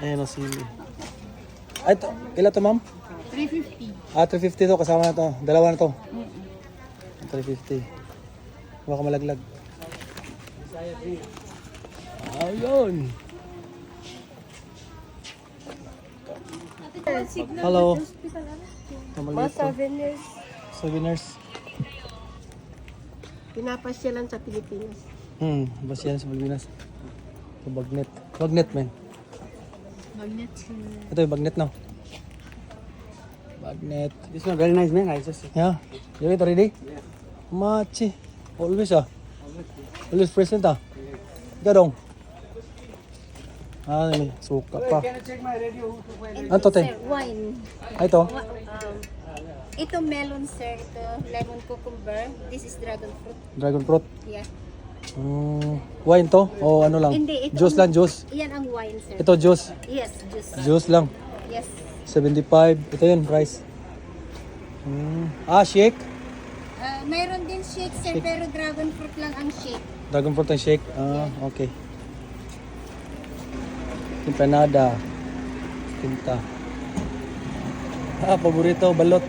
Ayan ang sili. Ay, ito. Ilan to, ma'am? 350. 350 to. Kasama na to. Dalawa na to. Mm-mm. 350. Baka malaglag. Ayun. Hello. Mga souvenirs. Souvenirs. Pinapasyalan sa Pilipinas. Basta yan sa Pilipinas. Ito, bagnet. Bagnet, man. Magnet. Ito yung bagnet, no? Bagnet. This one very nice, man. I just Yeah. You it ready? Yeah. Machi. Always, Always present, Gadong. Ini suka pa. Can I check my radio? Ano to, te? Sir, wine. Ay, ito. Ito melon, sir. Ito lemon cucumber. This is dragon fruit. Dragon fruit. Yeah. Wine to? O ano lang? Hindi, ito Juice lang, juice. Yan ang wine, sir. Ito, juice. Yes, juice. Juice lang. Yes. 75. Ito yun, price. Shake. Mayroon din shake, sir, pero dragon fruit lang ang shake. Dragon fruit and shake. Okay. Empanada. Tinta. Paborito, balot.